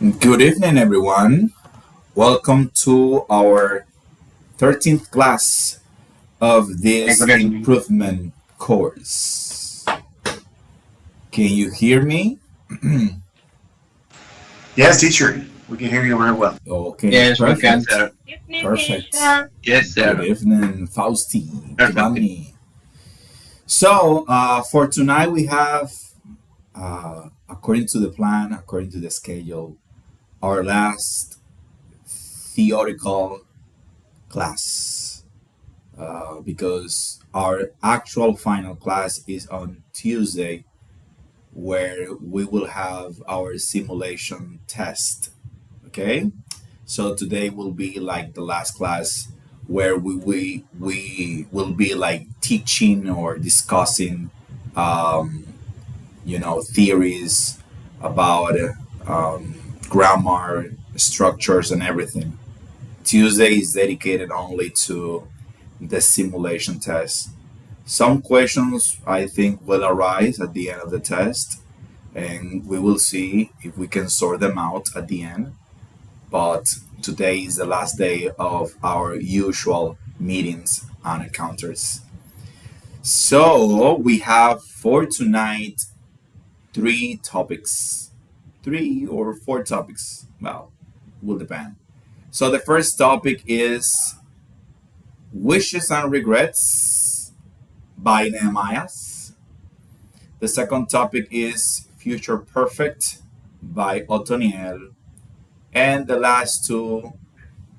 Good evening, everyone. Welcome to our 13th class of Hey, this good evening. improvement course. Can you hear me? Yes, teacher, we can hear you very well. Okay, Yes, we can, perfect. sir. Evening, Perfect. teacher. Yes, Good sir. evening, Fausti, Perfect. Giovanni. So, for tonight, we have, according to the plan, according to the schedule, our last theoretical class. Because our actual final class is on Tuesday, where we will have our simulation test. Okay, so today will be like the last class where we will be like teaching or discussing, theories about grammar, structures, and everything. Tuesday is dedicated only to the simulation test. Some questions I think will arise at the end of the test, and we will see if we can sort them out at the end. But today is the last day of our usual meetings and encounters. So we have for tonight three topics, three or four topics. Well, will depend. So the first topic is wishes and regrets by Nehemiah. The second topic is Future Perfect by Otoniel. And the last two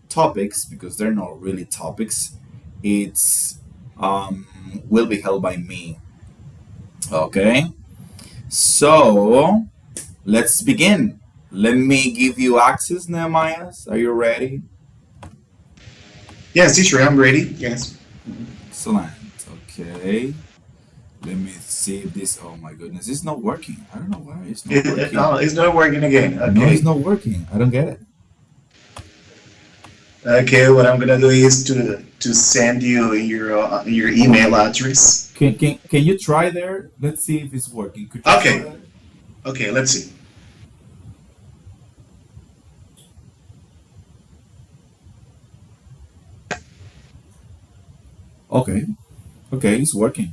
topics, because they're not really topics, it's will be held by me. Okay, so let's begin. Let me give you access, Nehemiah. Are you ready? Yes, teacher, I'm ready. Yes. Excellent. Okay. Let me see if this. Oh my goodness, it's not working. I don't know why it's not Oh, working. it's not working again. No, it's Okay. not working. I don't get it. Okay, what I'm gonna do is to send you your email address. Can you try there? Let's see if it's working. Could you try Okay. that? Okay, let's see. Okay. Okay, it's working.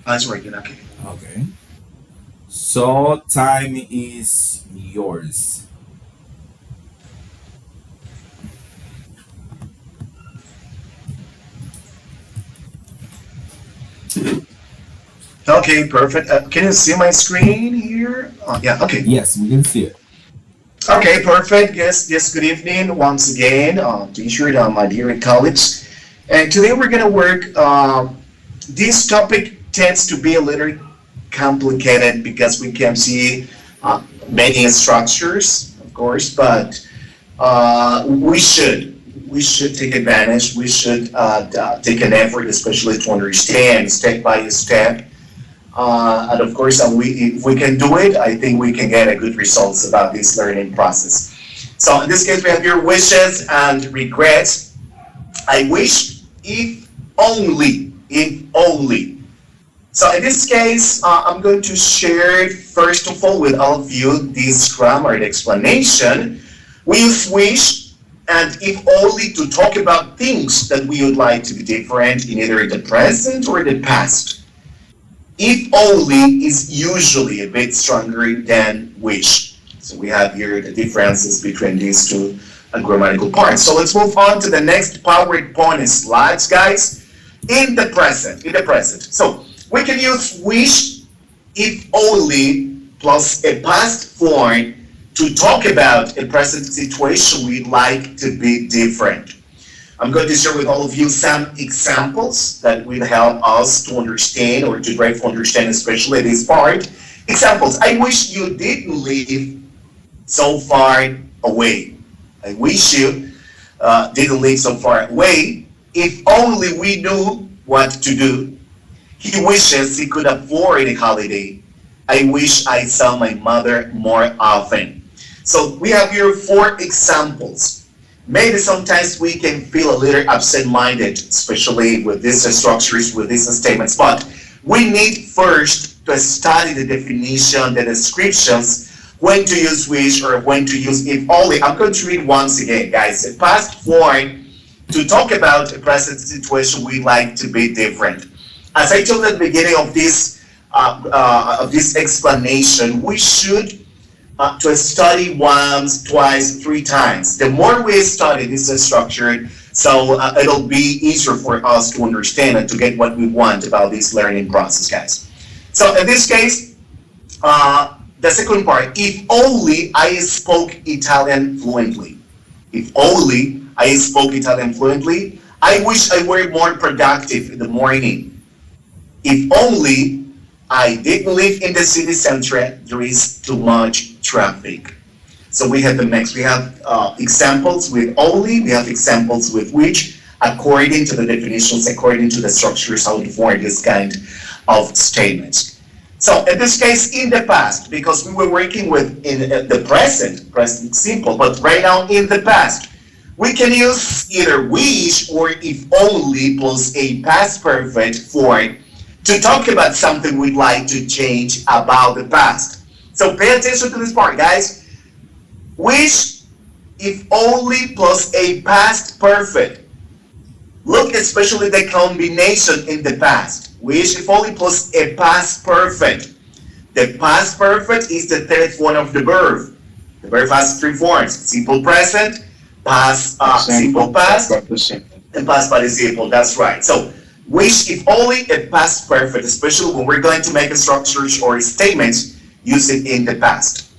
Oh, it's working. Okay. Okay. So time is yours. Okay, perfect. Can you see my screen here? Yeah. Okay. Yes, we can see it. Okay, perfect. Yes. Yes. Good evening once again, teacher, my dear colleagues. And today we're gonna work. This topic tends to be a little complicated because we can see many structures, of course, but we should take advantage. We should take an effort, especially to understand step by step. And of course, if we can do it, I think we can get a good results about this learning process. So in this case, we have your wishes and regrets. I wish if only. So in this case, I'm going to share first of all with all of you this grammar explanation. We use wish and if only to talk about things that we would like to be different in either the present or the past. If only is usually a bit stronger than wish. So we have here the differences between these two grammatical parts. So let's move on to the next PowerPoint slides, guys. In the present. So we can use wish if only plus a past form to talk about a present situation we'd like to be different. I'm going to share with all of you some examples that will help us to understand or to try to understand especially this part. Examples. I wish you didn't live so far away. I wish you didn't live so far away. If only we knew what to do. He wishes he could afford a holiday. I wish I saw my mother more often. So we have here four examples. Maybe sometimes we can feel a little absent-minded, especially with these structures, with these statements, but we need first to study the definition, the descriptions when to use wish or when to use if only. I'm going to read once again, guys. A past form to talk about a present situation we like to be different. As I told at the beginning of this explanation, we should to study once, twice, three times. The more we study, this is structured, so it'll be easier for us to understand and to get what we want about this learning process, guys. So in this case, the second part, if only I spoke Italian fluently. If only I spoke Italian fluently, I wish I were more productive in the morning. If only I didn't live in the city center, there is too much traffic. So we have the next, we have examples with only, we have examples with which, according to the definitions, according to the structures, how to form this kind of statements. So in this case, in the past, because we were working with in the present simple, but right now in the past, we can use either wish or if only plus a past perfect form to talk about something we'd like to change about the past. So pay attention to this part, guys. Wish, if only plus a past perfect. Look especially the combination in the past. Wish, if only plus a past perfect. The past perfect is the third form of the verb. The verb has three forms: simple present, past, simple past, and past participle. That's right. So wish, if only a past perfect, especially when we're going to make a structures or statements, use it in the past.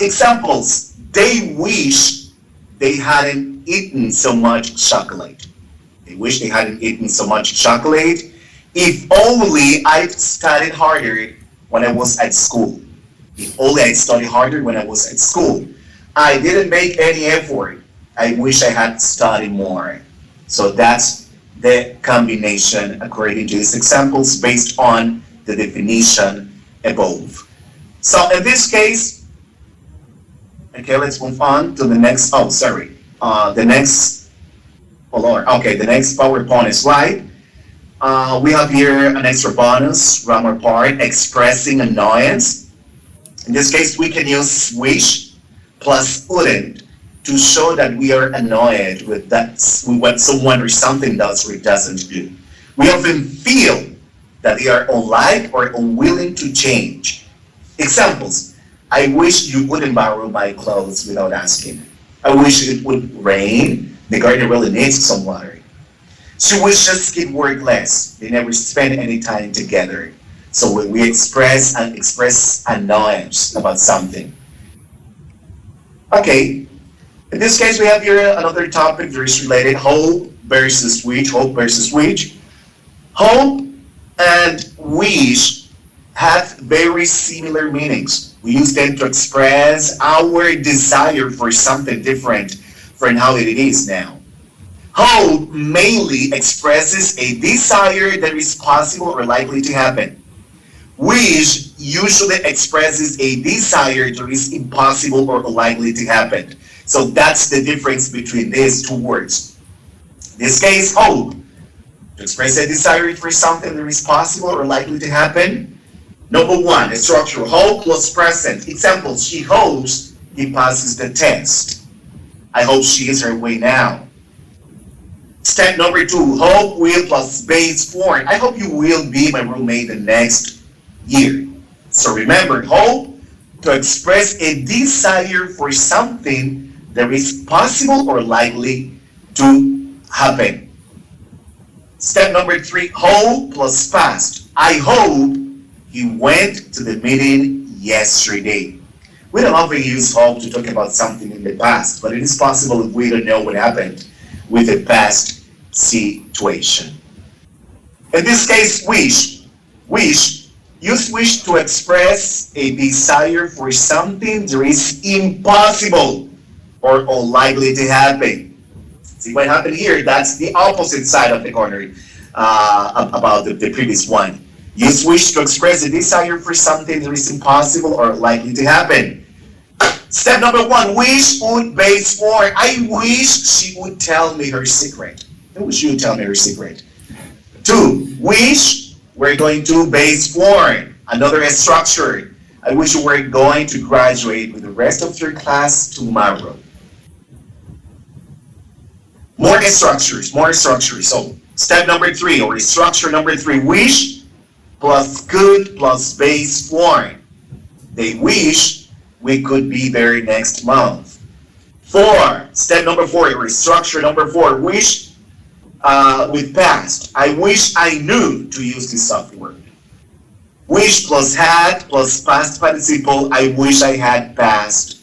Examples: they wish they hadn't eaten so much chocolate. They wish they hadn't eaten so much chocolate. If only I'd studied harder when I was at school. If only I'd studied harder when I was at school. I didn't make any effort. I wish I had studied more. So that's the combination according to these examples based on the definition above. So in this case, okay, let's move on to the next, oh, sorry. The next, hold on, okay, the next PowerPoint slide. We have here an extra bonus, grammar part, expressing annoyance. In this case, we can use wish plus wouldn't to show that we are annoyed with what someone or something does or doesn't do. We often feel that they are unlike or unwilling to change. Examples: I wish you wouldn't borrow my clothes without asking. I wish it would rain. The garden really needs some water. She wishes it worked less. They never spend any time together. So when we express annoyance about something. Okay, in this case, we have here another topic that is related: hope versus wish. Hope versus wish. Hope and wish have very similar meanings. We use them to express our desire for something different from how it is now. Hope mainly expresses a desire that is possible or likely to happen. Wish usually expresses a desire that is impossible or unlikely to happen. So that's the difference between these two words. In this case, hope, to express a desire for something that is possible or likely to happen. Number one, the structure: hope plus present. Example: she hopes he passes the test. I hope she is her way now. Step number two, hope will plus base form. I hope you will be my roommate the next year. So remember, hope to express a desire for something that is possible or likely to happen. Step number three, hope plus past. I hope he went to the meeting yesterday. We don't often use hope to talk about something in the past, but it is possible if we don't know what happened with the past situation. In this case, wish. Use wish to express a desire for something that is impossible or unlikely to happen. See what happened here? That's the opposite side of the corner about the previous one. Use wish to express a desire for something that is impossible or likely to happen. Step number one, wish would base form. I wish she would tell me her secret. I wish you would tell me her secret. Two, wish, we're going to base form. Another structure. I wish you were going to graduate with the rest of your class tomorrow. More structures, more structures. So step number three, or structure number three, wish plus could plus base form. They wish we could be there next month. Four, step number four, or structure number four, wish with past. I wish I knew to use this software. Wish plus had plus past participle. I wish I had passed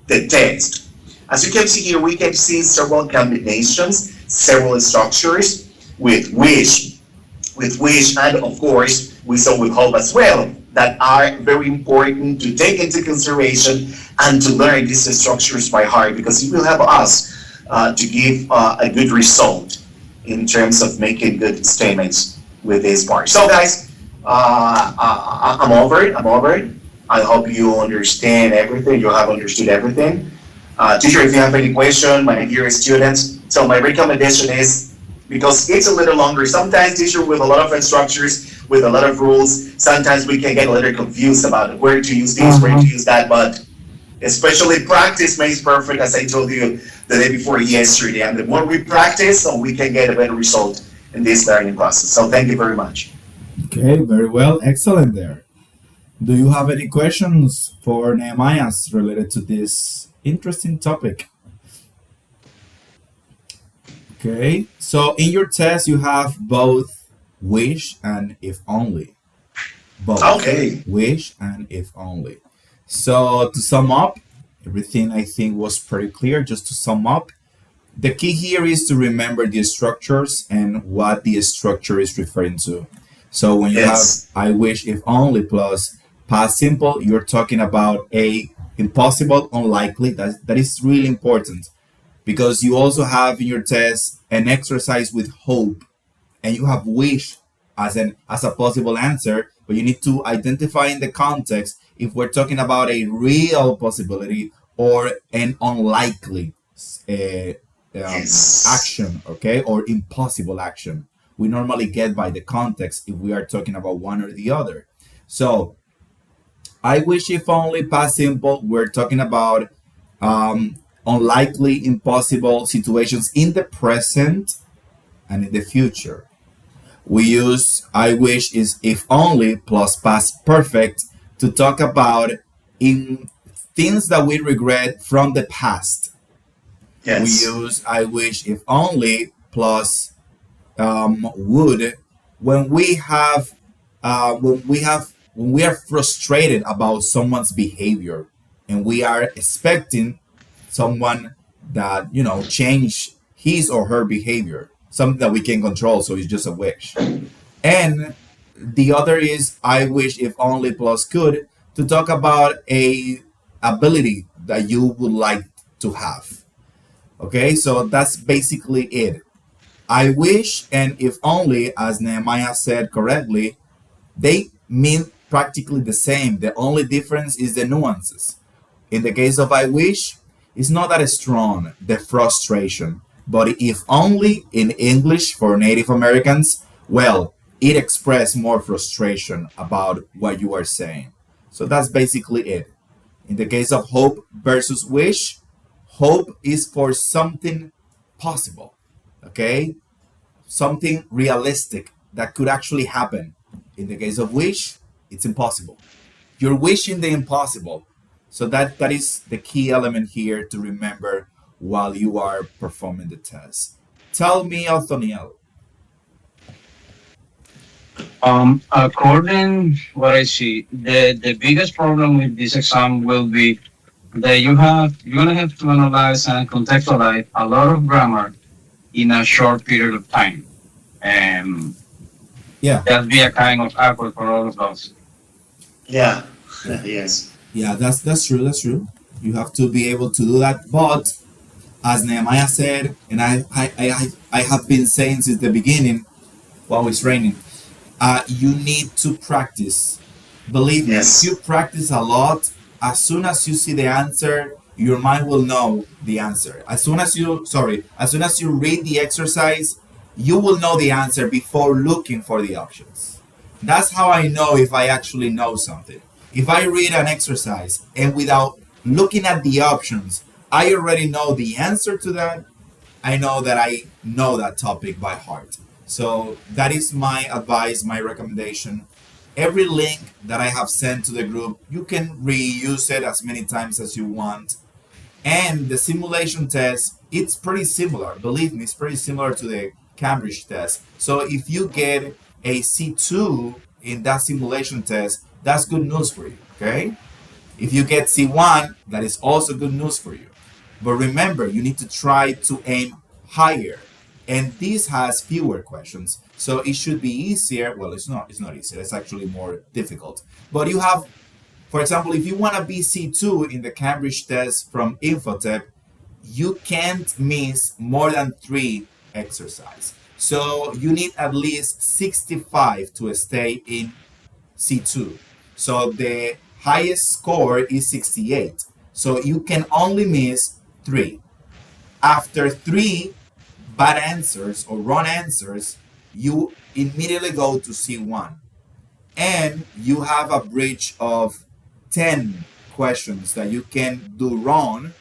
the test. As you can see here, we can see several combinations, several structures with wish, and of course, we saw with hope as well, that are very important to take into consideration and to learn these structures by heart, because it will help us to give a good result in terms of making good statements with this part. So guys, I'm over it. I'm over it. I hope you understand everything. You have understood everything. Teacher, if you have any question, my dear students, so my recommendation is, because it's a little longer, sometimes teacher with a lot of structures, with a lot of rules, sometimes we can get a little confused about where to use this, where to use that, but especially practice makes perfect, as I told you the day before yesterday, and the more we practice, so we can get a better result in this learning process. So thank you very much. Okay, very well. Excellent there. Do you have any questions for Nehemiah related to this interesting topic? Okay, so in your test, you have both wish and if only. Both Okay. wish and if only. So to sum up, everything I think was pretty clear. Just to sum up, the key here is to remember the structures and what the structure is referring to. So when you have Yes. I wish if only plus past simple, you're talking about a impossible, unlikely. That is really important, because you also have in your test an exercise with hope, and you have wish as a possible answer, but you need to identify in the context if we're talking about a real possibility or an unlikely uh, Yes. action, okay, or impossible action. We normally get by the context if we are talking about one or the other. So I wish if only past simple, we're talking about unlikely, impossible situations in the present and in the future. We use I wish is if only plus past perfect to talk about in things that we regret from the past. We Yes. use I wish if only plus would when we have when we are frustrated about someone's behavior and we are expecting someone that change his or her behavior, something that we can control, so it's just a wish. And the other is I wish if only plus could to talk about a ability that you would like to have. Okay, so that's basically it. I wish and if only, as Nehemiah said correctly, they mean practically the same. The only difference is the nuances. In the case of I wish, it's not that strong, the frustration. But if only in English for Native Americans, well, it expresses more frustration about what you are saying. So that's basically it. In the case of hope versus wish, hope is for something possible, okay? Something realistic that could actually happen. In the case of wish, it's impossible. You're wishing the impossible. So that is the key element here to remember while you are performing the test. Tell me, Othoniel. According what I see, the biggest problem with this exam will be that you're gonna have to analyze and contextualize a lot of grammar in a short period of time. And Yeah, that'll be a kind of awkward for all of us. Yeah. Yes. yeah, that's true. That's true. You have to be able to do that. But as Nehemiah said, and I have been saying since the beginning while it's raining, you need to practice. Believe me, if you Yes. practice a lot, as soon as you see the answer, your mind will know the answer. As soon as you read the exercise, you will know the answer before looking for the options. That's how I know if I actually know something. If I read an exercise and without looking at the options, I already know the answer to that, I know that I know that topic by heart. So that is my advice, my recommendation. Every link that I have sent to the group, you can reuse it as many times as you want. And the simulation test, it's pretty similar. Believe me, it's pretty similar to the Cambridge test. So if you get a C2 in that simulation test, that's good news for you, okay? If you get C1, that is also good news for you. But remember, you need to try to aim higher. And this has fewer questions. So it should be easier. Well, it's not easier. It's actually more difficult. But you have, for example, if you want to be C2 in the Cambridge test from Infotep, you can't miss more than 3 exercises. So you need at least 65 to stay in C2. So the highest score is 68. So you can only miss 3. After 3 bad answers or wrong answers, you immediately go to C1. And you have a bridge of 10 questions that you can do wrong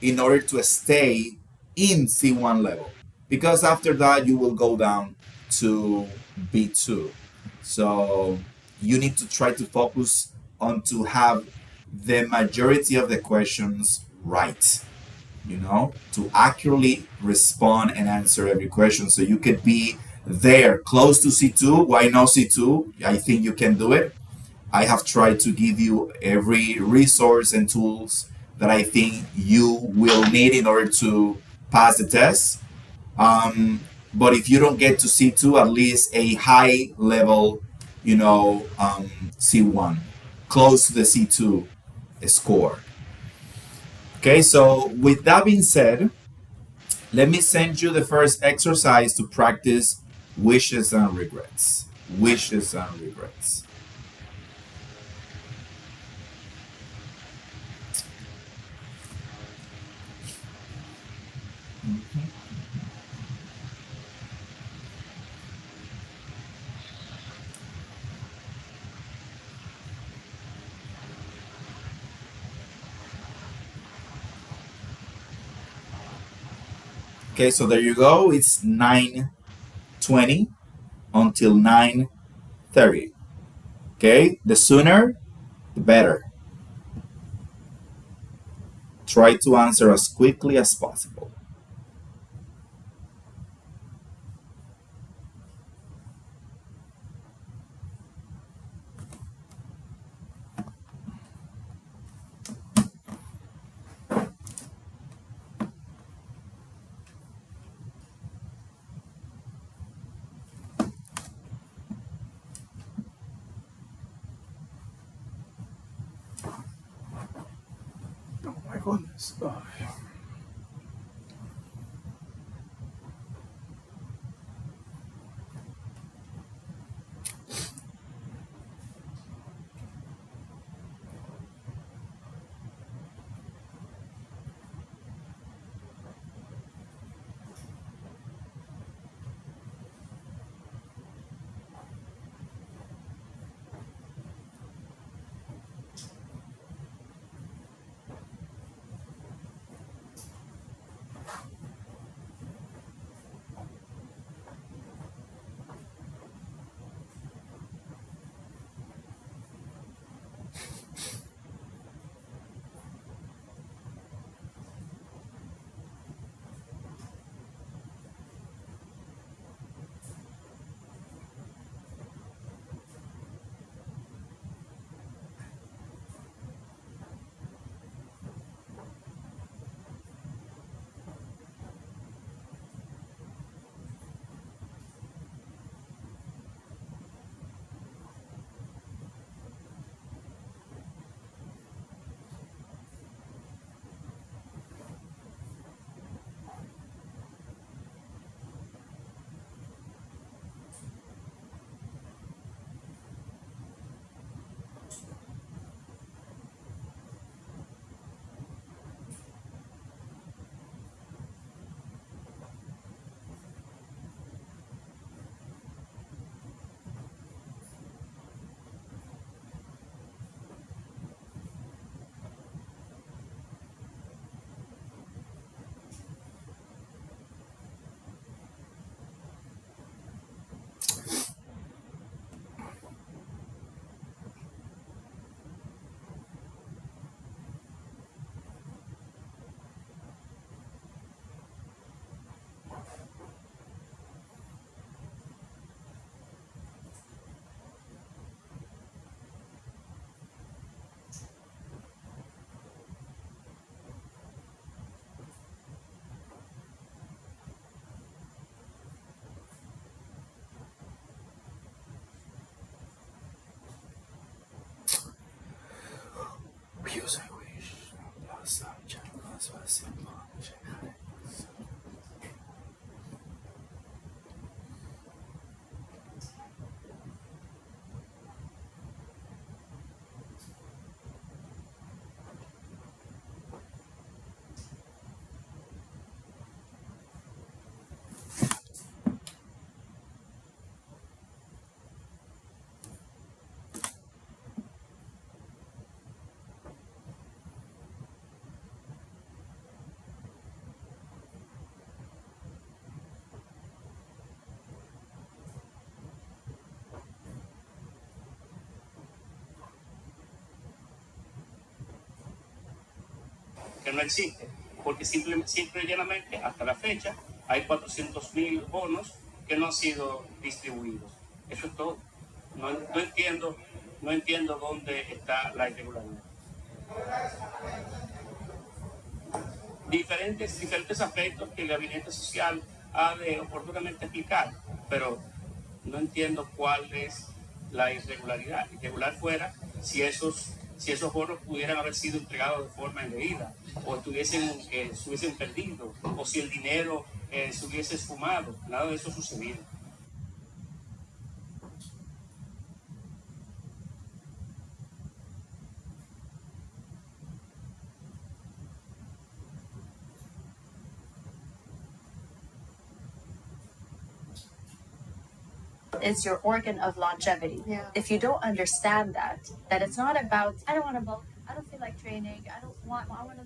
in order to stay in C1 level. Because after that, you will go down to B2. So you need to try to focus on to have the majority of the questions right, to accurately respond and answer every question so you could be there close to C2. Why not C2? I think you can do it. I have tried to give you every resource and tools that I think you will need in order to pass the test. But if you don't get to C2, at least a high level, C1, close to the C2 score. Okay, so with that being said, let me send you the first exercise to practice wishes and regrets. Wishes and regrets. Okay, so there you go. It's 9:20 until 9:30. Okay, the sooner, the better. Try to answer as quickly as possible. Oh my goodness. Oh. Use I wish. Que no existe, porque simple y llanamente hasta la fecha hay 400.000 bonos que no han sido distribuidos. Eso es todo. No entiendo dónde está la irregularidad. Diferentes aspectos que el gabinete social ha de oportunamente explicar, pero no entiendo cuál es la irregularidad. Irregular fuera si esos bonos pudieran haber sido entregados de forma indebida, o se hubiesen perdido, o si el dinero se hubiese esfumado. Nada de eso sucedió. Is your organ of longevity. Yeah. If you don't understand that it's not about, I don't want to bulk, I don't feel like training, I want to.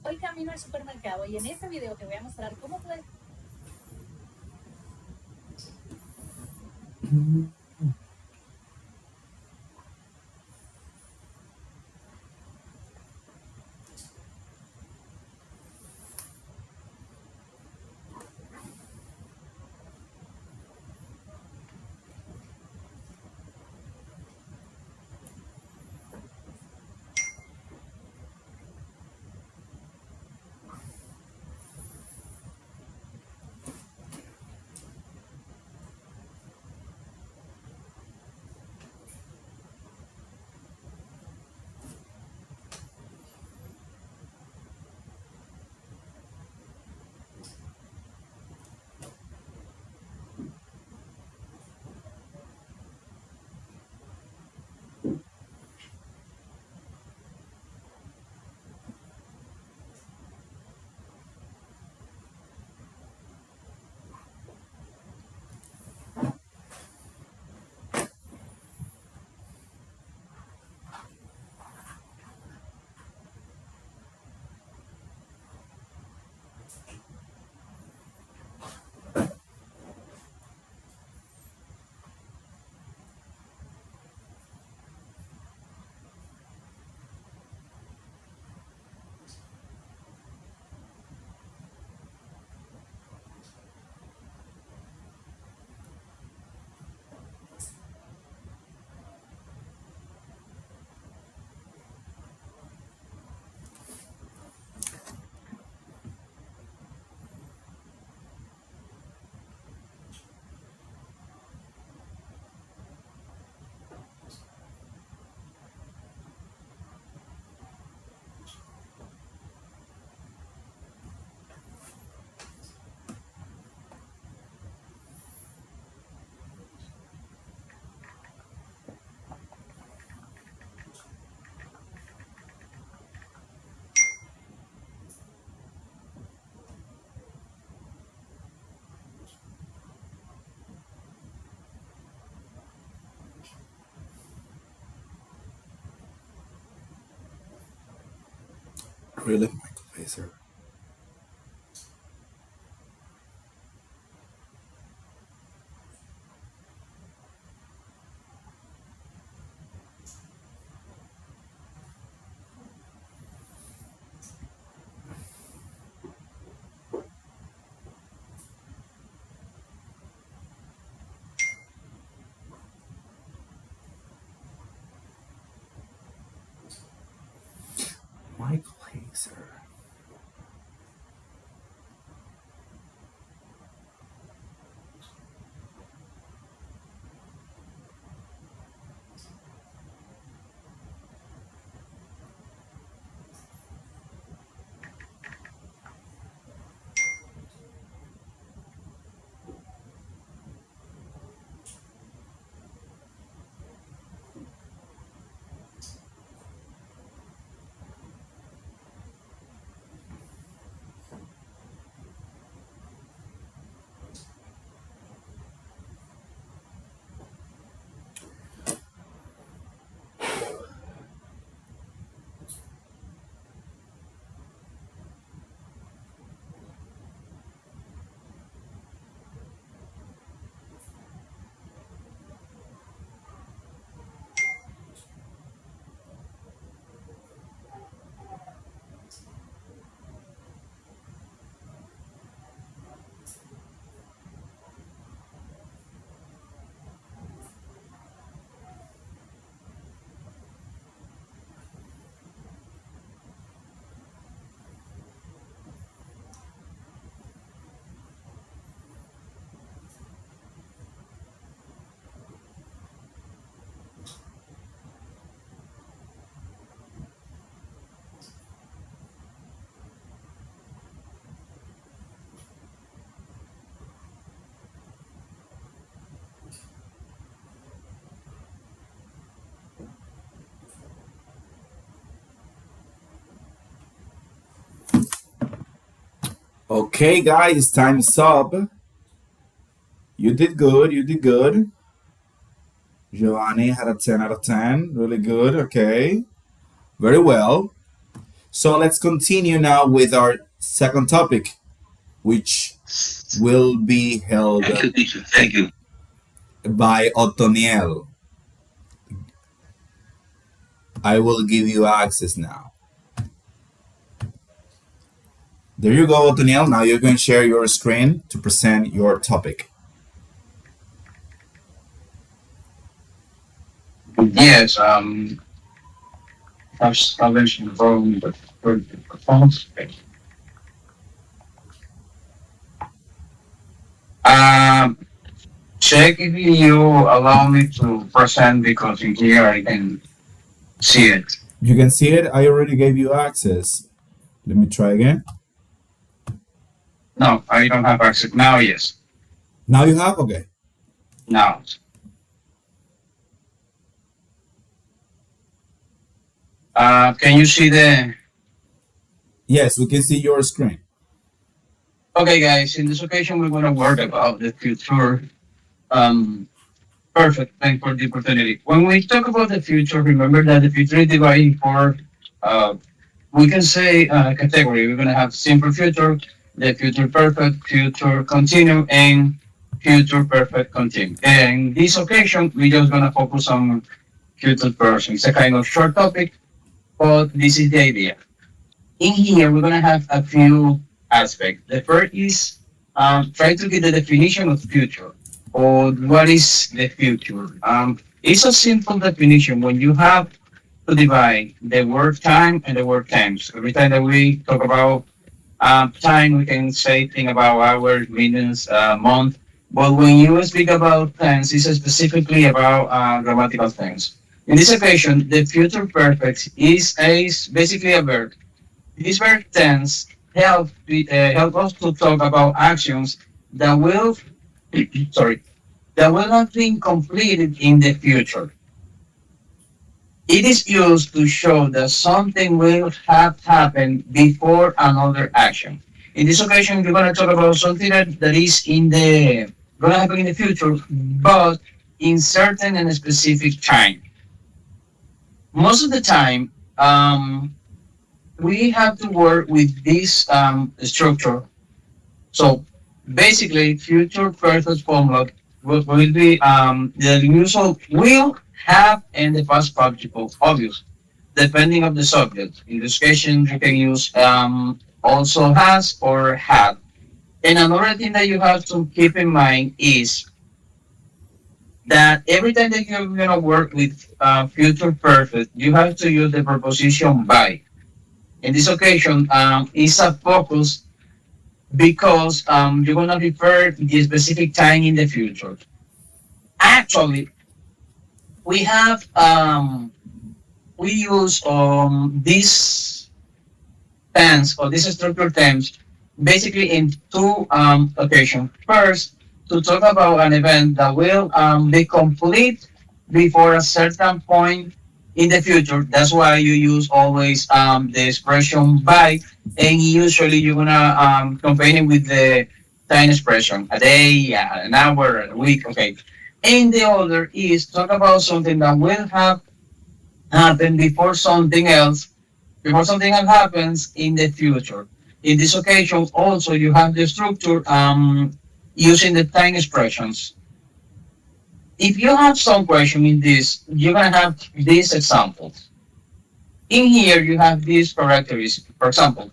Hoy camino al supermercado y en este video te voy a mostrar cómo puedes. Really, Michael Laser. Okay, guys, time's up. You did good. You did good. Giovanni had a 10 out of 10. Really good. Okay. Very well. So let's continue now with our second topic, which will be held Thank you, teacher. Thank you. by Otoniel. I will give you access now. There you go, Otoniel. Now you can share your screen to present your topic. Yes, I've established from the performance. Um, Check if you allow me to present because in here I can see it. You can see it. I already gave you access. Let me try again. No, I don't have access now. Yes, Now you have? Okay. now. Can you see the? Yes, we can see your screen. Okay, guys. In this occasion, we're going to work about the future. Um, Perfect. Thanks for the opportunity. When we talk about the future, remember that the future is divided in four. Uh, we can say category. We're gonna have simple future, the future perfect, future continue, and future perfect continue. And this occasion, we're just gonna focus on future person. It's a kind of short topic, but this is the idea. In here, we're gonna have a few aspects. The first is try to get the definition of future or what is the future. It's a simple definition. When you have to divide the word time and the word times. Every time that we talk about time, we can say thing about hours, minutes, month. But when you speak about tense, it's specifically about grammatical things. In this occasion, the future perfect is basically a verb. This verb tense help us to talk about actions that will sorry that will have been completed in the future. It is used to show that something will have happened before another action. In this occasion, we're going to talk about something that is in the going to happen in the future, but in certain and specific time. Most of the time, we have to work with this structure. So basically, future perfect formula will be the usual will have and the past participle, obvious, depending of the subject. In this case, you can use also has or had. And another thing that you have to keep in mind is that every time that you're gonna work with future perfect, you have to use the preposition by. In this occasion, it's a focus because you're gonna refer the specific time in the future. Actually, we have we use these tense or these structure terms basically in two occasions. First, to talk about an event that will be complete before a certain point in the future. That's why you use always the expression by, and usually you're gonna combine it with the time expression, a day, an hour, a week. Okay. And the other is talk about something that will have happened before something else happens in the future. In this occasion, also you have the structure using the time expressions. If you have some question in this, you're gonna have these examples. In here, you have these characteristics. For example,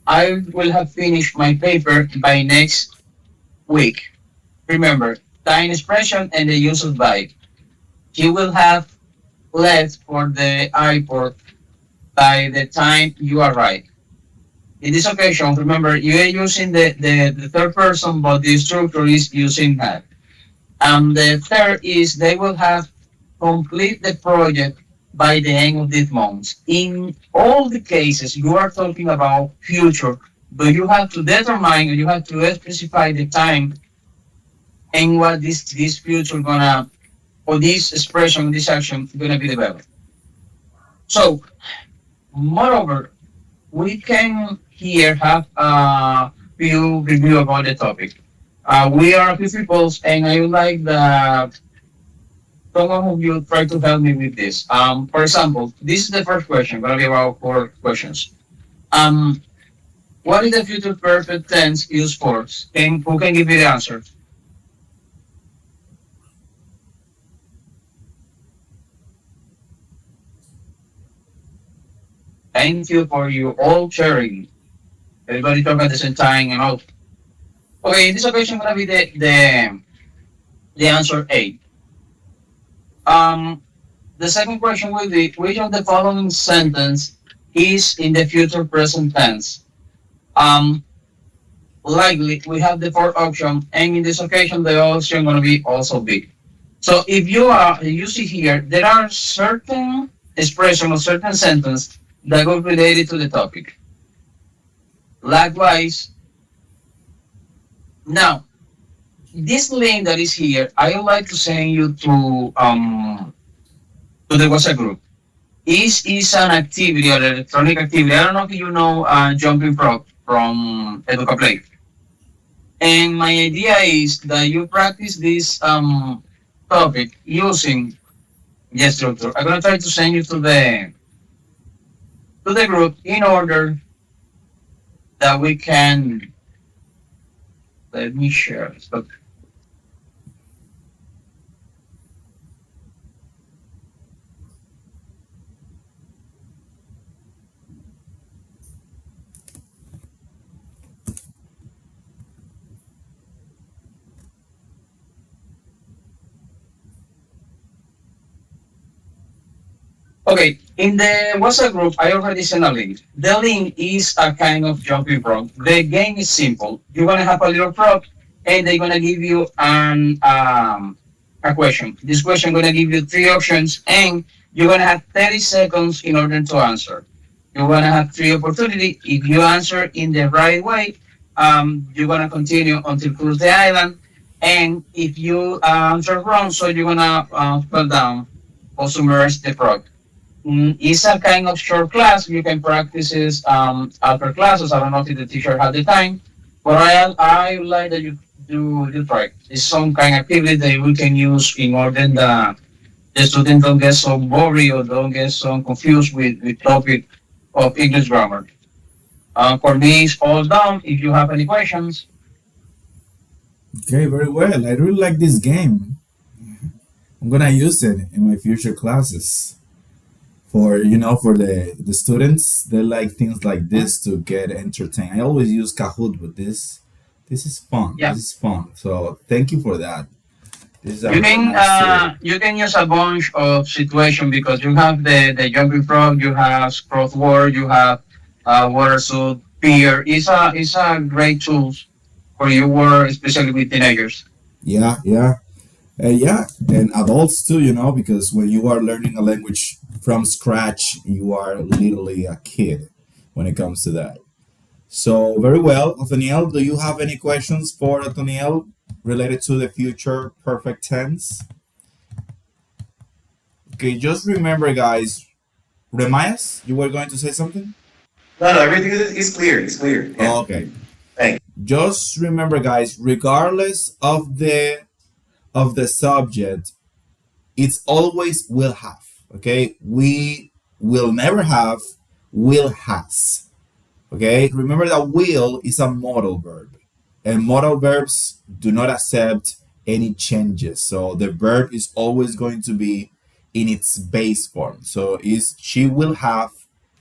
I will have finished my paper by next week. Remember, time expression and the use of by. You will have left for the airport by the time you arrive. In this occasion, remember, you are using the third person, but the structure is using have. And the third is they will have complete the project by the end of this month. In all the cases, you are talking about future, but you have to determine, you have to specify the time and what this future gonna, or this expression, this action gonna be developed. So, moreover, we can here have few review about the topic. We are a few people, and I would like that someone of you try to help me with this. For example, this is the first question. Gonna be about four questions. Um, what is the future perfect tense used for? Can who can give me the answer? Thank you for you all sharing. Everybody talk at the same time and all. Okay, in this occasion gonna be the answer A. Um, the second question will be which of the following sentence is in the future present tense? Um, Likely we have the fourth option, and in this occasion the option gonna be also B. So if you see here, there are certain expression or certain sentence that go related to the topic. Likewise, now this link that is here, I would like to send you to the WhatsApp group. Is an activity or electronic activity. I don't know if you know jumping frog from EducaPlay. And my idea is that you practice this topic using the structure. I'm gonna try to send you to the group in order that we can let me share. So, okay, in the WhatsApp group, I already sent a link. The link is a kind of jumping frog. The game is simple. You're gonna have a little frog, and they're gonna give you a question. This question gonna give you three options, and you're gonna have 30 seconds in order to answer. You're gonna have three opportunity. If you answer in the right way, you're gonna continue until cruise the island. And if you answer wrong, so you're gonna fall down or submerge the frog. It's a kind of short class. You can practice this after classes. I don't know if the teacher had the time, but I would like that you try. It's some kind of activity that we can use in order that the student don't get so bored or don't get so confused with topic of English grammar. For me, it's all done. If you have any questions, Okay, very well. I really like this game. I'm gonna use it in my future classes. For for the students, they like things like this to get entertained. I always use Kahoot, but this is fun. yeah, This is fun. So thank you for that. This is a really nice tool. you can use a bunch of situation because you have the jumping frog, you have crossword, you have water suit, beer. It's a great tool for your work, especially with teenagers. Yeah, yeah. Yeah, and adults too, because when you are learning a language from scratch, you are literally a kid when it comes to that. So, very well. Othaniel, do you have any questions for Othaniel related to the future perfect tense? Okay, just remember, guys, Remayas, you were going to say something? No, no, everything is clear. It's clear. Yeah. Okay. Thank Just remember, guys, regardless of the subject, it's always will have. Okay, we will never have, will has. Okay, remember that will is a modal verb, and modal verbs do not accept any changes. So the verb is always going to be in its base form. So is she will have,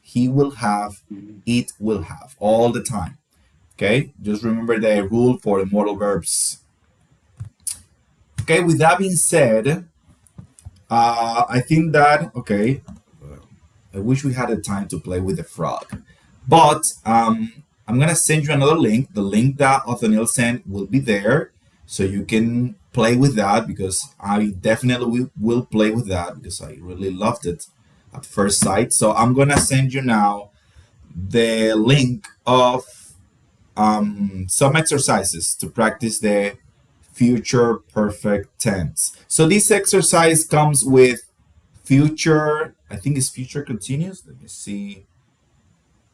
he will have, it will have all the time. Okay, just remember the rule for the modal verbs. Okay, with that being said, I think that okay. I wish we had the time to play with the frog, but I'm gonna send you another link. The link that Othaniel sent will be there, so you can play with that because I definitely will play with that because I really loved it at first sight. So I'm gonna send you now the link of some exercises to practice the future perfect tense. So this exercise comes with future, I think it's future continuous. Let me see.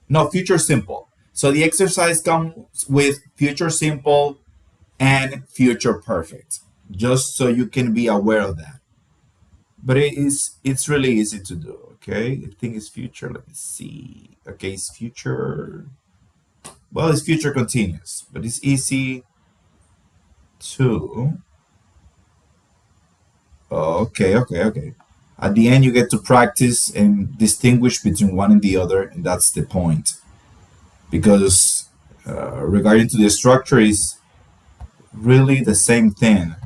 No, future simple. So the exercise comes with future simple and future perfect, just so you can be aware of that. But it's really easy to do. Okay, I think it's future. Let me see. Okay, it's future. Well, it's future continuous, but it's easy to. Okay. At the end, you get to practice and distinguish between one and the other, and that's the point. Because regarding to the structure, is really the same thing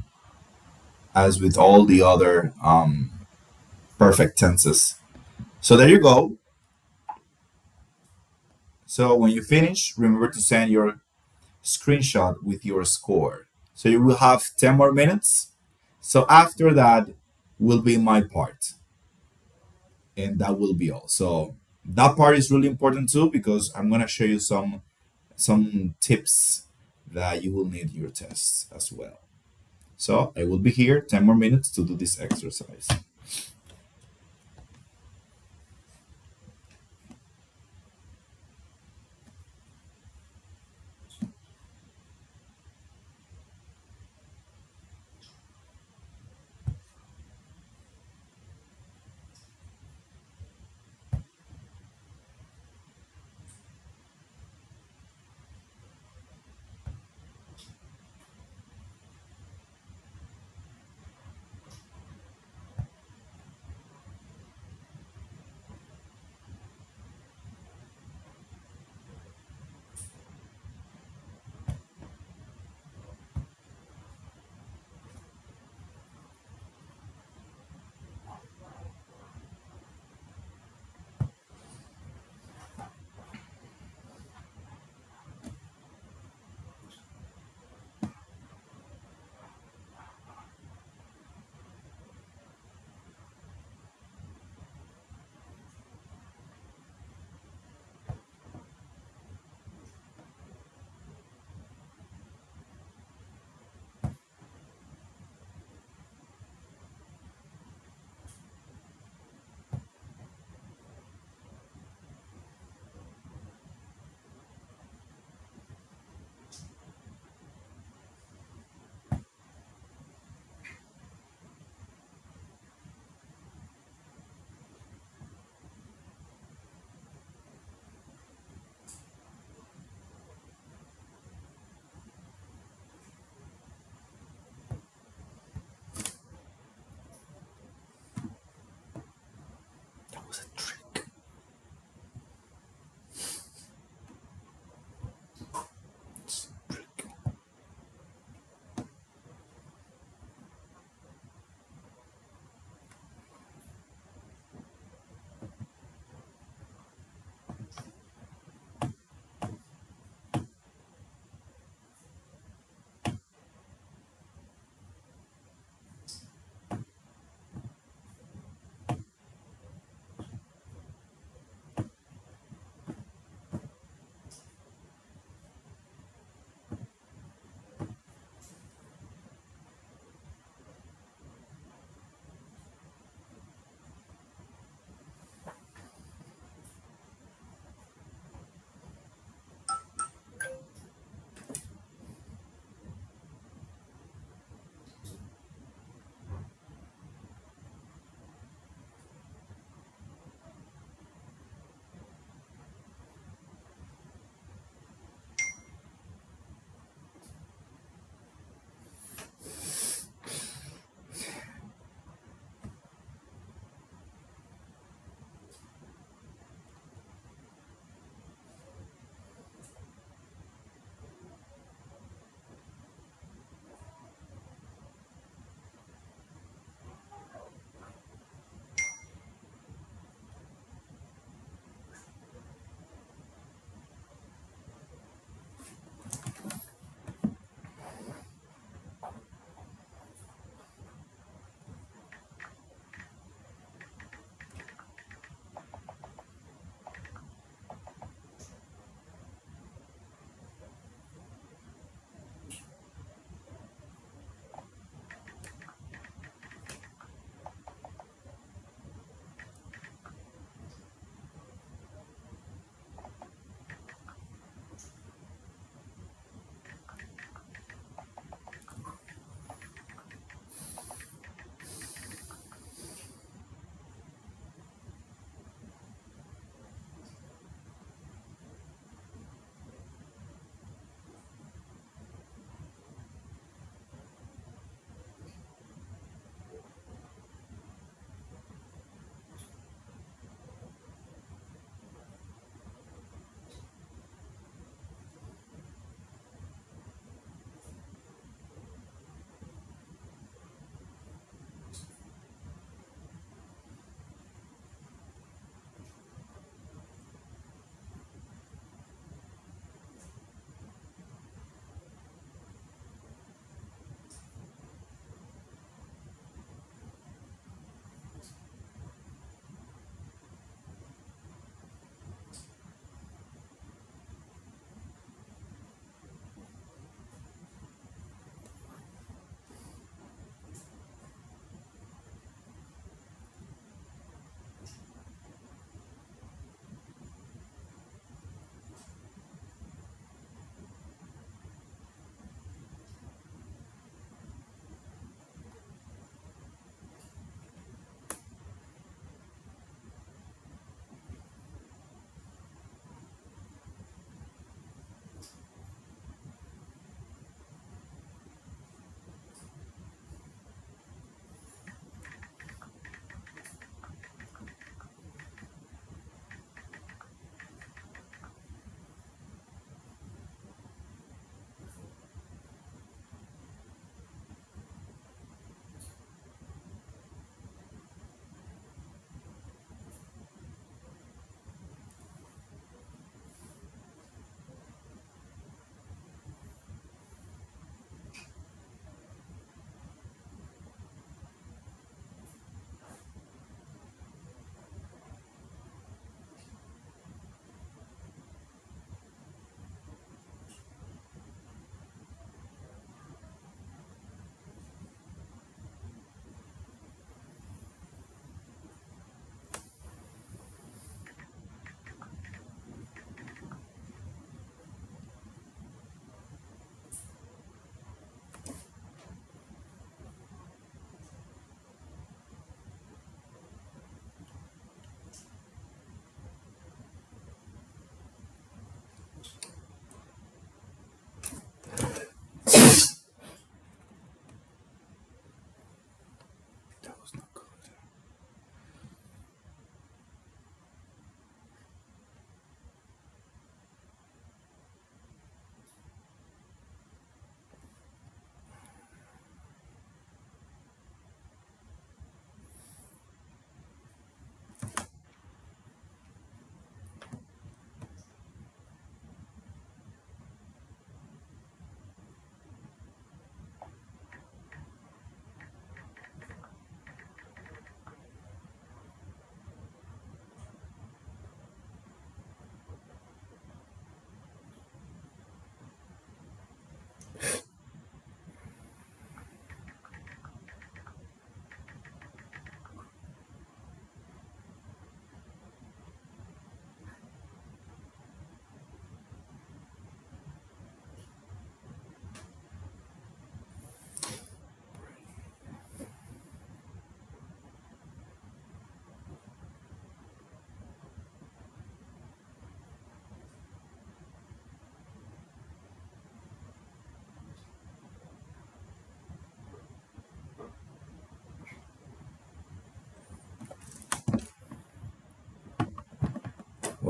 as with all the other perfect tenses. So there you go. So when you finish, remember to send your screenshot with your score. So you will have 10 more minutes. So after that will be my part, and that will be all. So that part is really important too because I'm gonna show you some tips that you will need in your tests as well. So I will be here 10 more minutes to do this exercise.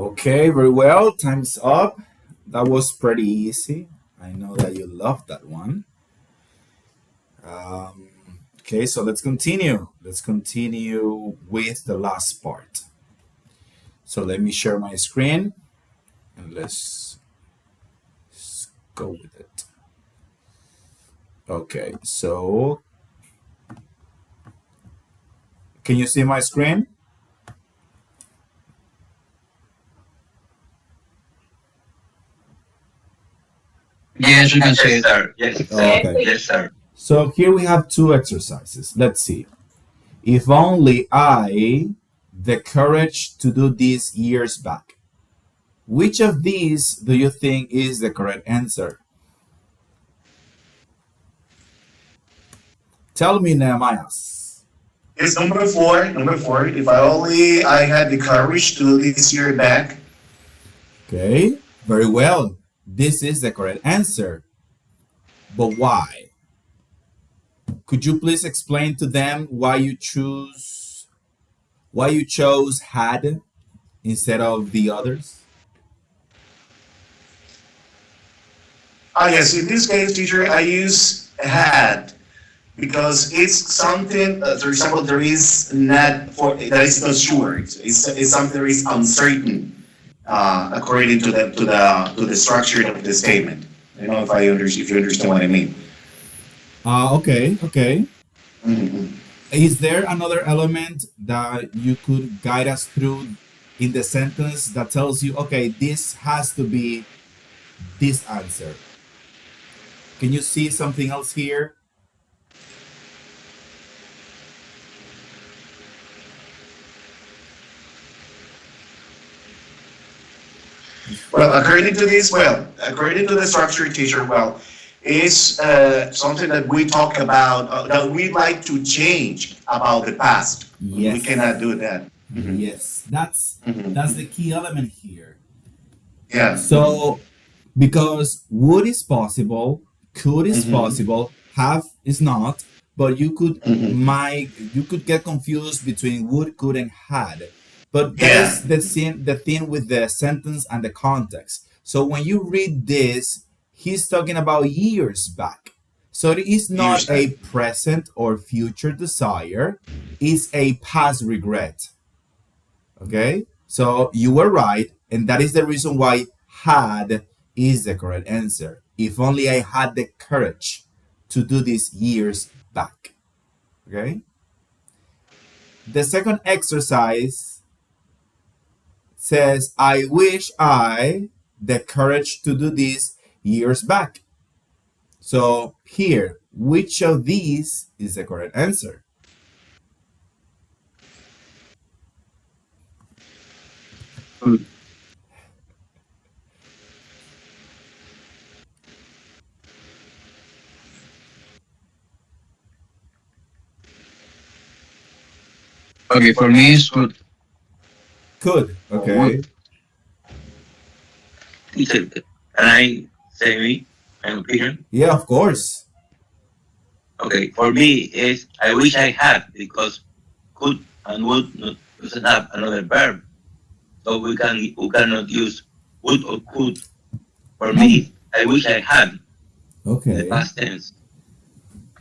Okay, very well. Time's up. That was pretty easy. I know that you loved that one. Um, okay, so let's continue. Let's continue with the last part. So let me share my screen and let's go with it. Okay, so can you see my screen? Yes, you can say it. sir. Yes, sir. Okay. Yes, sir. So here we have two exercises. Let's see. If only I the courage to do this years back. Which of these do you think is the correct answer? Tell me, Nehemiah. It's number four. Number four. If I had the courage to do this year back. Okay, very well. This is the correct answer. But why? Could you please explain to them why you chose had instead of the others? Yes, in this case, teacher, I use had because it's something. For example, there is not for that is not sure. It's something that is uncertain according to the structure of the statement. I don't know if you understand what I mean. Okay. Mhm. Is there another element that you could guide us through in the sentence that tells you, okay, this has to be this answer? Can you see something else here? According to the structure, teacher, is something that we talk about that we like to change about the past. Yes. We cannot do that. Yes, that's Mhm. that's the key element here. Yeah. So, because would is possible, could is Mhm. possible, have is not, but Mhm. you could get confused between would, could, and had. But that Yeah. is the thing with the sentence and the context. So when you read this, he's talking about years back. So it is not Years a back. present or future desire, it's a past regret. Okay? So you were right, and that is the reason why had is the correct answer. If only I had the courage to do this years back. Okay? The second exercise says, I wish I the courage to do this years back. So here, which of these is the correct answer? Okay, for me it's good. Could. Okay. Teacher, can I say my opinion? Yeah, of course. Okay, for me is I wish I had because could and would not doesn't have another verb, so we cannot use would or could. For me, I wish I had the Okay. past tense.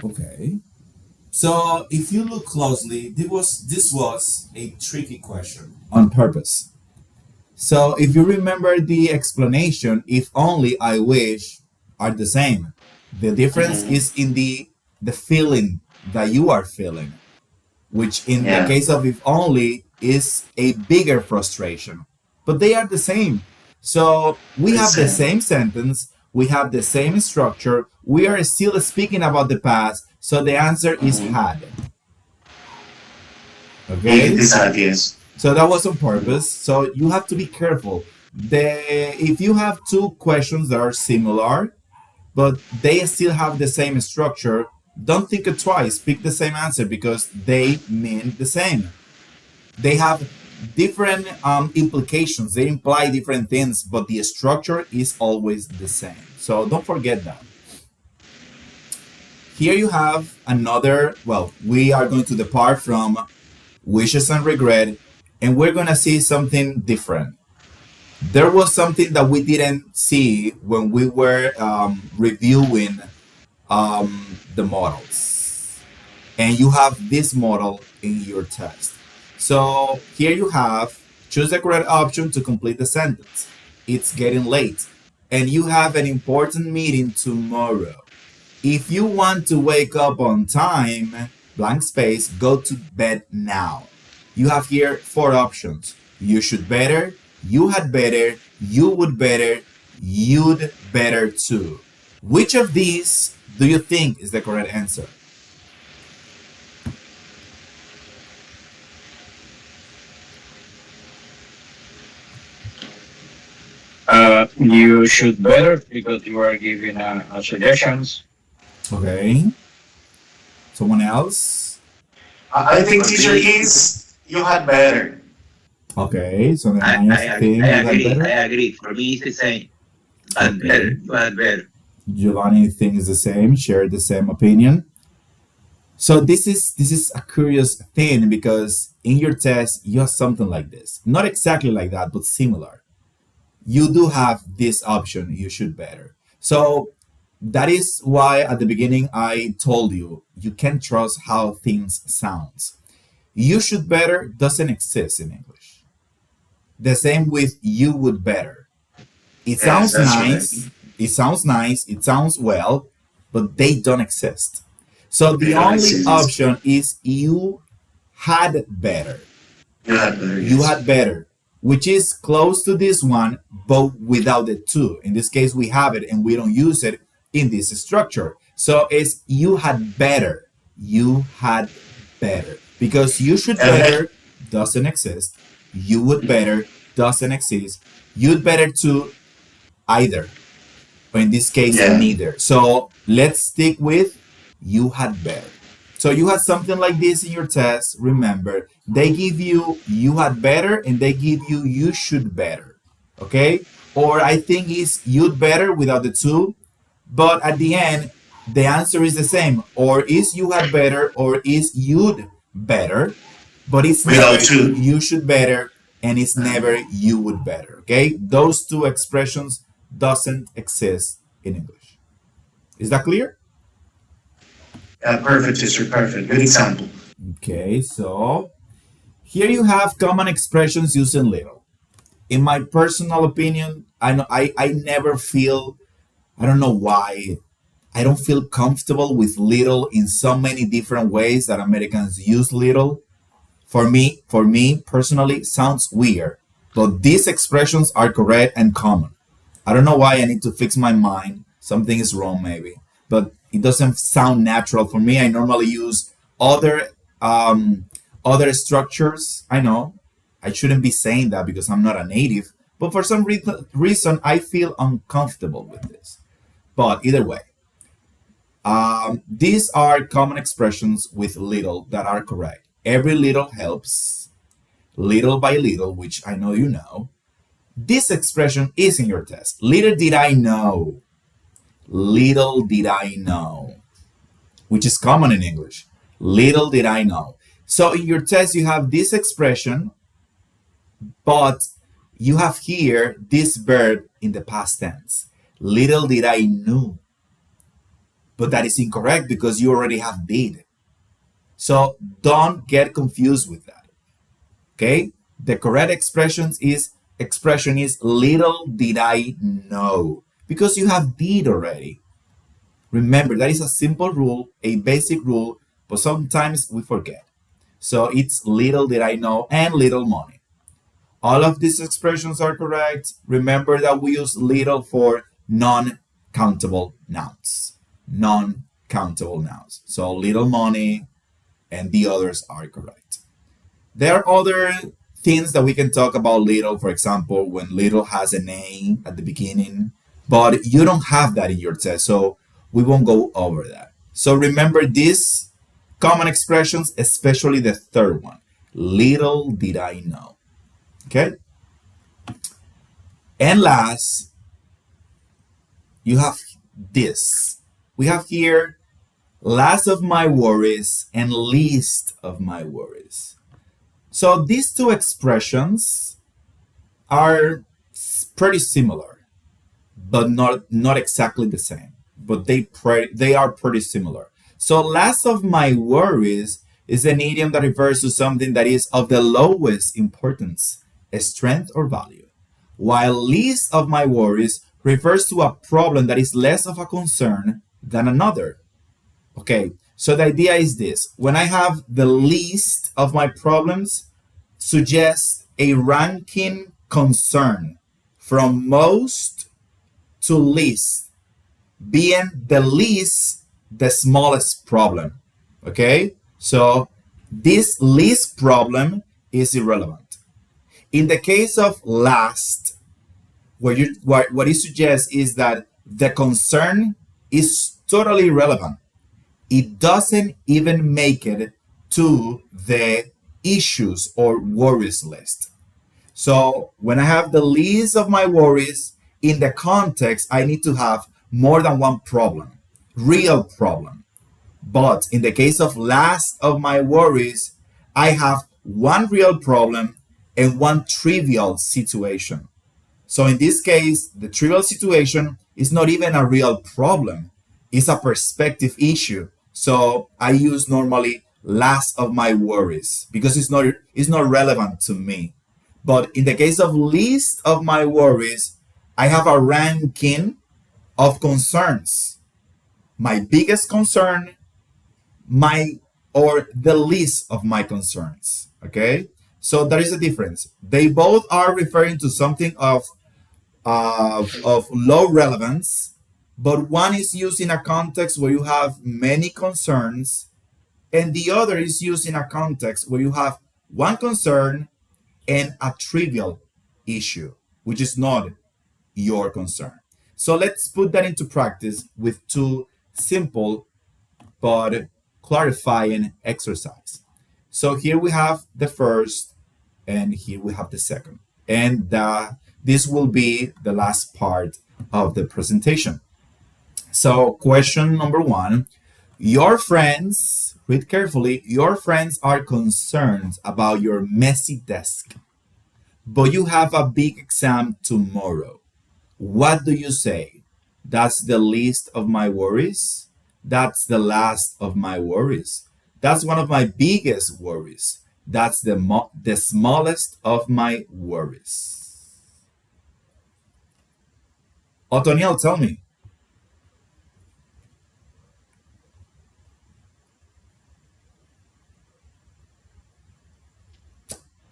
Okay. So if you look closely, this was a tricky question on purpose. So if you remember the explanation, if only I wish are the same. The difference Mhm. is in the feeling that you are feeling, which in the Yeah. case of if only is a bigger frustration. But they are the same. So we have the Listen. same sentence, we have the same structure, we are still speaking about the past, so the answer is Mhm. had. It Okay? is obvious. So that was on purpose. So you have to be careful. If you have two questions that are similar, but they still have the same structure, don't think it twice. Pick the same answer because they mean the same. They have different implications. They imply different things, but the structure is always the same. So don't forget that. Here you have another. Well, we are going to depart from wishes and regret, and we're gonna see something different. There was something that we didn't see when we were reviewing the models. And you have this model in your test. So here you have choose the correct option to complete the sentence. It's getting late, and you have an important meeting tomorrow. If you want to wake up on time, blank space, go to bed now. You have here four options. You should better, you had better, you would better, you'd better too. Which of these do you think is the correct answer? You should better because you are giving suggestions. Okay. Someone else? I think teacher is you had better. Okay, so the I, nice I, thing I you had agree. I better. agree. For me, it's the same. You had better. Okay. You had better. Giovanni thinks the same, share the same opinion. So this is a curious thing because in your test you have something like this. Not exactly like that, but similar. You do have this option, you should better. So that is why at the beginning I told you you can trust how things sounds. You should better doesn't exist in English. The same with you would better. It Yes, sounds that's right. nice, it sounds well, but they don't exist. So They the don't only exist. option is you had better. You had better, You yes. had better, which is close to this one, but without the two. In this case, we have it and we don't use it in this structure. So it's you had better. You had better. Because you should And then, better doesn't exist. You would better doesn't exist. You'd better to either, or in this case, yeah, neither. So let's stick with you had better. So you had something like this in your test. Remember, they give you had better and they give you should better. Okay? Or I think it's you'd better without the two, but at the end, the answer is the same. Or is you had better or is you'd better, but it's never without two. you should better and it's never you would better. Okay? Those two expressions doesn't exist in English. Is that clear? Perfect, teacher, perfect. Good example. Okay, so here you have common expressions using little. In my personal opinion, I never feel, I don't know why, I don't feel comfortable with little in so many different ways that Americans use little. For me personally, sounds weird. But these expressions are correct and common. I don't know why I need to fix my mind. Something is wrong, maybe. But it doesn't sound natural for me. I normally use other um, other structures. I know I shouldn't be saying that because I'm not a native, but for some reason I feel uncomfortable with this. But either way, these are common expressions with little that are correct. Every little helps, little by little, which I know you know. This expression is in your test. Little did I know. Little did I know, which is common in English. Little did I know. So in your test, you have this expression, but you have here this verb in the past tense. Little did I knew. But that is incorrect because you already have did. So don't get confused with that. Okay? The correct expression is little did I know because you have did already. Remember, that is a simple rule, a basic rule, but sometimes we forget. So it's little did I know and little money. All of these expressions are correct. Remember that we use little for non countable nouns. Non countable nouns. So little money and the others are correct. There are other things that we can talk about little, for example, when little has a name at the beginning, but you don't have that in your test, so we won't go over that. So remember these common expressions, especially the third one. Little did I know. Okay? And last, you have this. We have here last of my worries and least of my worries. So these two expressions are pretty similar, but not exactly the same. But they are pretty similar. So last of my worries is an idiom that refers to something that is of the lowest importance, a strength or value, while least of my worries refers to a problem that is less of a concern than another. Okay, so the idea is this: when I have the least of my problems, suggests a ranking concern from most to least, being the least the smallest problem. Okay, so this least problem is irrelevant. In the case of last, what it suggests is that the concern is totally irrelevant. It doesn't even make it to the issues or worries list. So when I have the least of my worries, in the context, I need to have more than one problem, real problem. But in the case of last of my worries, I have one real problem and one trivial situation. So in this case, the trivial situation is not even a real problem. It's a perspective issue. So I use normally last of my worries because it's not relevant to me. But in the case of least of my worries, I have a ranking of concerns. My biggest concern, or the least of my concerns. Okay? So there is a difference. They both are referring to something of low relevance, but one is used in a context where you have many concerns, and the other is used in a context where you have one concern and a trivial issue, which is not your concern. So let's put that into practice with two simple but clarifying exercise. So here we have the first, and here we have the second. And this will be the last part of the presentation. So question number one, your friends, read carefully, your friends are concerned about your messy desk, but you have a big exam tomorrow. What do you say? That's the least of my worries? That's the last of my worries? That's one of my biggest worries? That's the smallest of my worries? Otoniel, tell me.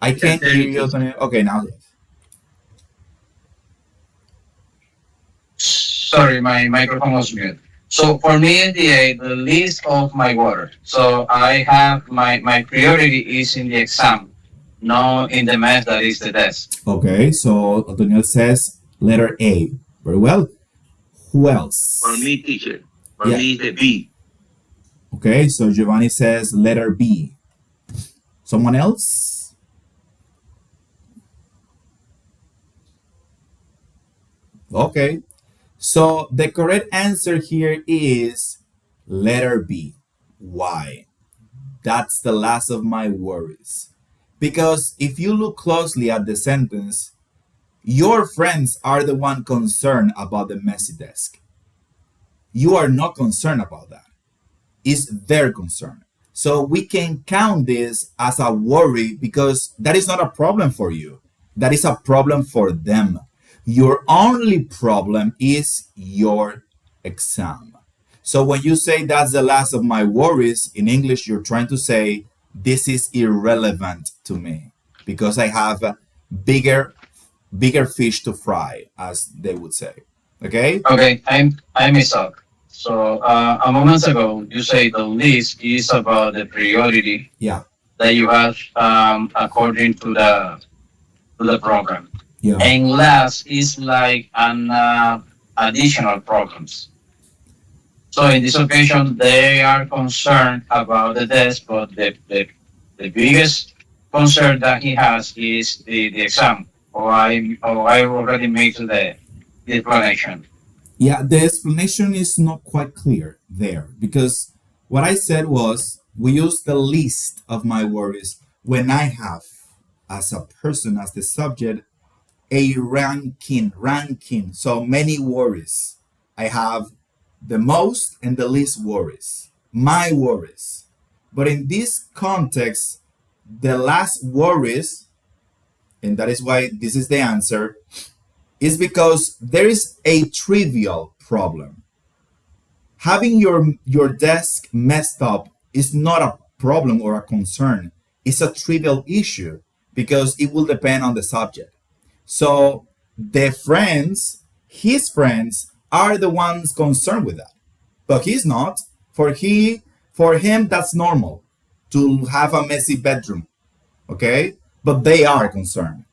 I can't hear you, Otoniel. Okay, now yes. Sorry, my microphone was muted. So for me in the list of my water. So I have my priority is in the exam, not in the math that is the test. Okay, so Otoniel says letter A. Very well. Who else? For me, teacher. For Yeah. me, the B. Okay, so Giovanni says letter B. Someone else? Okay, so the correct answer here is letter B. Why? That's the last of my worries. Because if you look closely at the sentence, your friends are the one concerned about the messy desk. You are not concerned about that. It's their concern. So we can count this as a worry because that is not a problem for you. That is a problem for them. Your only problem is your exam. So when you say that's the last of my worries, in English, you're trying to say this is irrelevant to me because I have bigger fish to fry, as they would say. Okay? Okay, I messed up. So a moment ago, you say the list is about the priority Yeah. that you have according to the program. Yeah. And last is like an additional problems. So in this occasion, they are concerned about the test, but the biggest concern that he has is the exam. I already made the explanation. Yeah, the explanation is not quite clear there because what I said was we use the least of my worries when I have, as a person, as the subject, a ranking. So many worries. I have the most and the least worries. My worries. But in this context, the last worries, and that is why this is the answer, is because there is a trivial problem. Having your desk messed up is not a problem or a concern. It's a trivial issue because it will depend on the subject. So his friends are the ones concerned with that. But he's not. For him that's normal to have a messy bedroom. Okay? But they are concerned.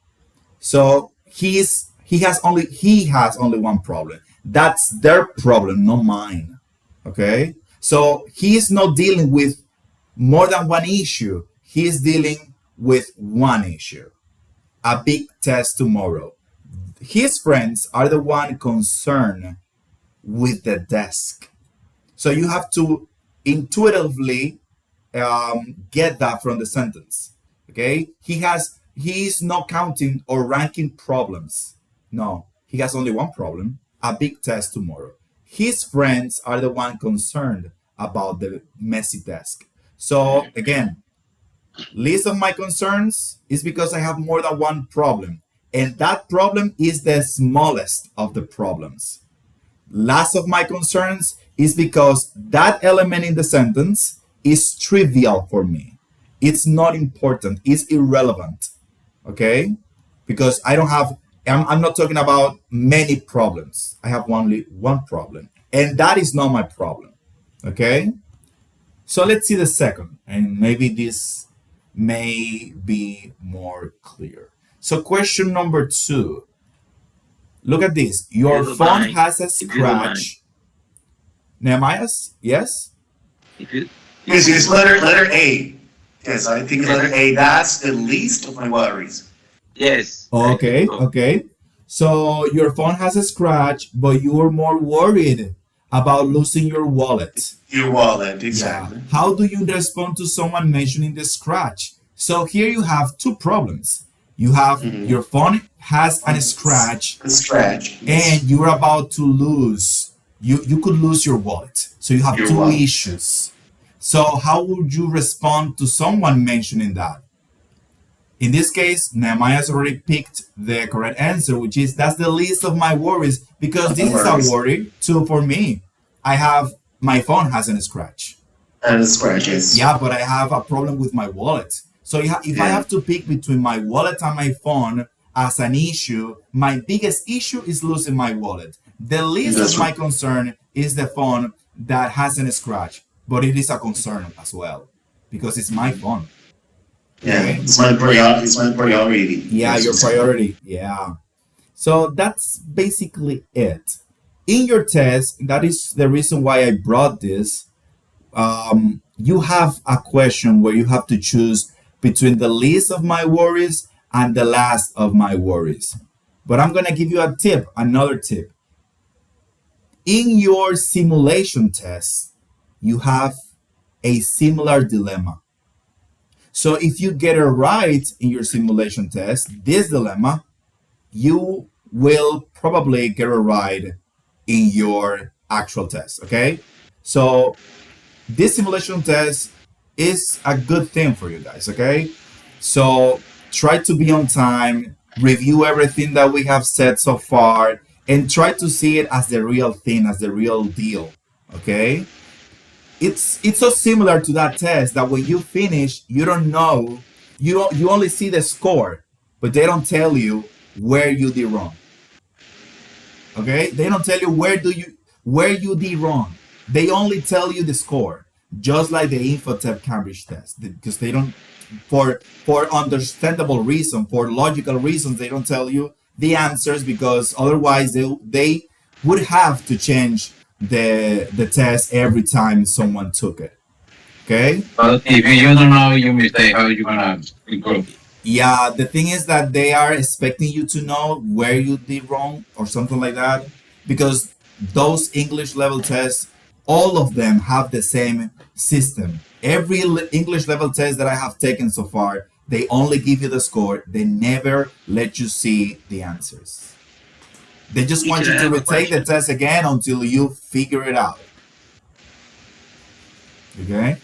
So he has only one problem. That's their problem, not mine. Okay? So he is not dealing with more than one issue. He is dealing with one issue. A big test tomorrow. His friends are the one concerned with the desk. So you have to intuitively get that from the sentence. Okay? He's not counting or ranking problems. No, he has only one problem, a big test tomorrow. His friends are the one concerned about the messy desk. So again, list of my concerns is because I have more than one problem. And that problem is the smallest of the problems. Last of my concerns is because that element in the sentence is trivial for me. It's not important. It's irrelevant. Okay? Because I'm not talking about many problems. I have only one problem. And that is not my problem. Okay? So let's see the second. And maybe this may be more clear. So question number 2. Look at this. Your phone has a scratch. Nehemiah's? Yes? It's letter A. Yes, I think letter A. That's the least of my worries. Yes. Okay. So your phone has a scratch, but you're more worried about losing your wallet. Your wallet, exactly. Yeah. How do you respond to someone mentioning the scratch? So here you have two problems. You have your phone has a scratch, and you're about to lose. You could lose your wallet. So you have two issues. So how would you respond to someone mentioning that? In this case, Nehemiah has already picked the correct answer, which is that's the least of my worries, because this is a worry too for me. My phone has a scratch. And the scratches. Yeah, but I have a problem with my wallet. So if I have to pick between my wallet and my phone as an issue, my biggest issue is losing my wallet. The least of my concern is the phone that has a scratch, but it is a concern as well because it's my phone. Yeah, okay? It's my priority. Yeah, your priority. Yeah. So that's basically it. In your test, that is the reason why I brought this. You have a question where you have to choose between the least of my worries and the last of my worries. But I'm going to give you another tip. In your simulation test, you have a similar dilemma. So if you get it right in your simulation test, this dilemma, you will probably get it right in your actual test, okay? So this simulation test is a good thing for you guys, okay? So try to be on time, review everything that we have said so far, and try to see it as the real thing, as the real deal, okay? It's so similar to that test that when you finish, you don't know, you only see the score, but they don't tell you where you did wrong. Okay? They don't tell you where you did wrong. They only tell you the score, just like the Infotep Cambridge test, because they don't, for understandable reason, for logical reasons, they don't tell you the answers, because otherwise they would have to change the test every time someone took it. Okay? But if you don't know your mistake, how are you gonna improve? Yeah, the thing is that they are expecting you to know where you did wrong or something like that, because those English level tests, all of them have the same system. Every English level test that I have taken so far They only give you the score. They never let you see the answers. They just want Teacher, you I to have a retake the question. test again until you figure it out. Okay?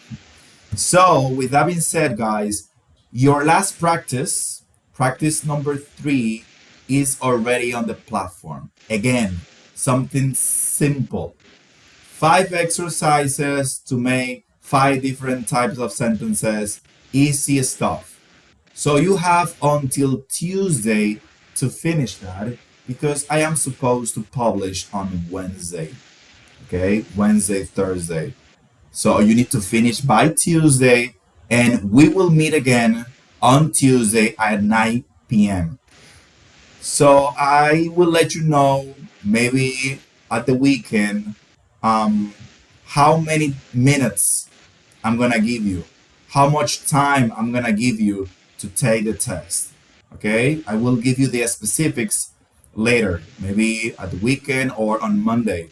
So, with that being said, guys, your last practice, practice number 3, is already on the platform. Again, something simple. 5 exercises to make 5 different types of sentences. Easy stuff. So you have until Tuesday to finish that because I am supposed to publish on Wednesday. Okay? Wednesday, Thursday. So you need to finish by Tuesday, and we will meet again on Tuesday at 9 p.m. So I will let you know maybe at the weekend um, how many minutes I'm gonna give you, how much time I'm gonna give you to take the test. Okay, I will give you the specifics later, maybe at the weekend or on Monday.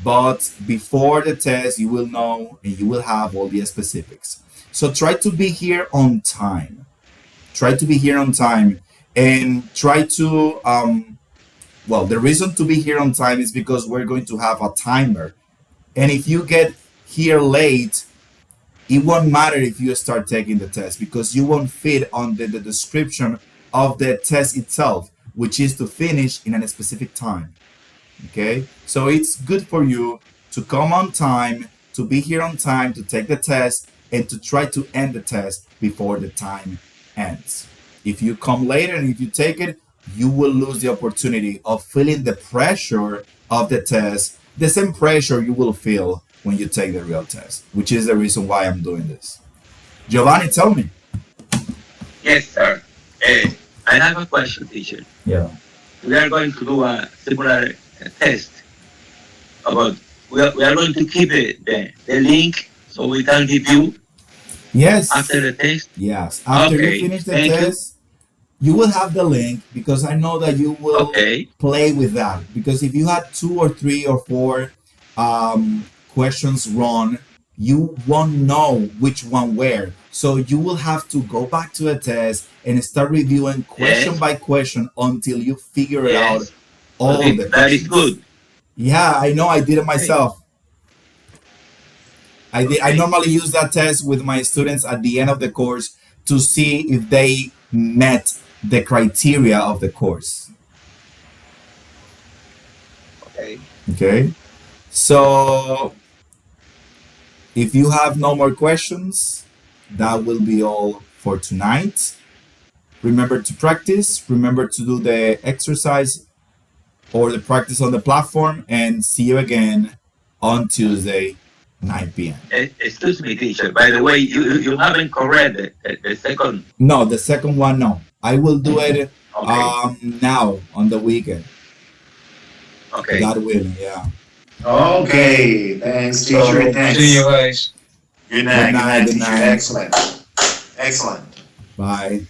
But before the test, you will know and you will have all the specifics. So try to be here on time. Try to be here on time and try to, well, the reason to be here on time is because we're going to have a timer. And if you get here late, it won't matter if you start taking the test because you won't fit on the description of the test itself, which is to finish in a specific time. Okay, so it's good for you to come on time, to be here on time, to take the test, and to try to end the test before the time ends. If you come later and if you take it, you will lose the opportunity of feeling the pressure of the test, the same pressure you will feel when you take the real test, which is the reason why I'm doing this. Giovanni, tell me. Yes, sir. Eh, I have a question, teacher. Yeah. We are going to do a similar test about, we are going to keep the link so we can give you after Yes. the test. Yes. After you Okay, finish the thank you. test, you will have the link because I know that you will Okay, play with that. Because if you had 2 or 3 or 4 questions wrong, you won't know which one where. So you will have to go back to the test and start reviewing question yes, by question until you figure it out yes. all Okay, the that is questions. good. Yeah, I know. I did it Okay, myself. I okay, normally use that test with my students at the end of the course to see if they met the criteria of the course. okay. Okay. So if you have no more questions, that will be all for tonight. Remember to practice, remember to do the exercise or the practice on the platform, and see you again on Tuesday, 9 p.m. Excuse me, teacher. By the way, you haven't correct the second. No, the second one, no. I will do it Okay, now on the weekend. okay. God willing, yeah. Okay, thanks, teacher. So see you Thanks. guys. Good Good night. Good night, night, good teacher. night. Excellent. Excellent. Bye.